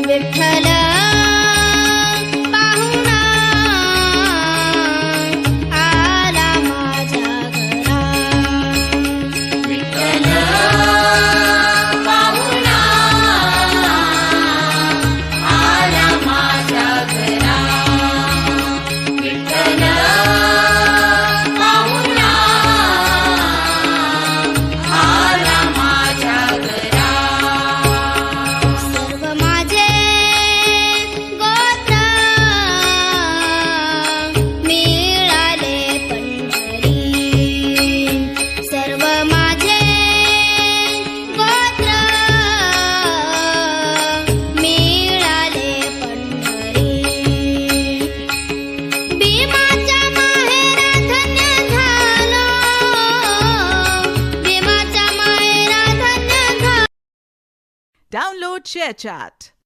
विठ्ठल पाहुणा आला माझ्या घरा. विठ्ठल पाहुणा आला माझ्या घरा. विठ्ठल पाहुणा आला माझ्या घरा. सर्व माझे गोत्र मिळाले पंढरी. सर्व माझे गोत्र मिळाले पंढरी. भीमाच्या माहेरा धन्य झालो. भीमाच्या माहेरा धन्य झालो. Download ShareChat.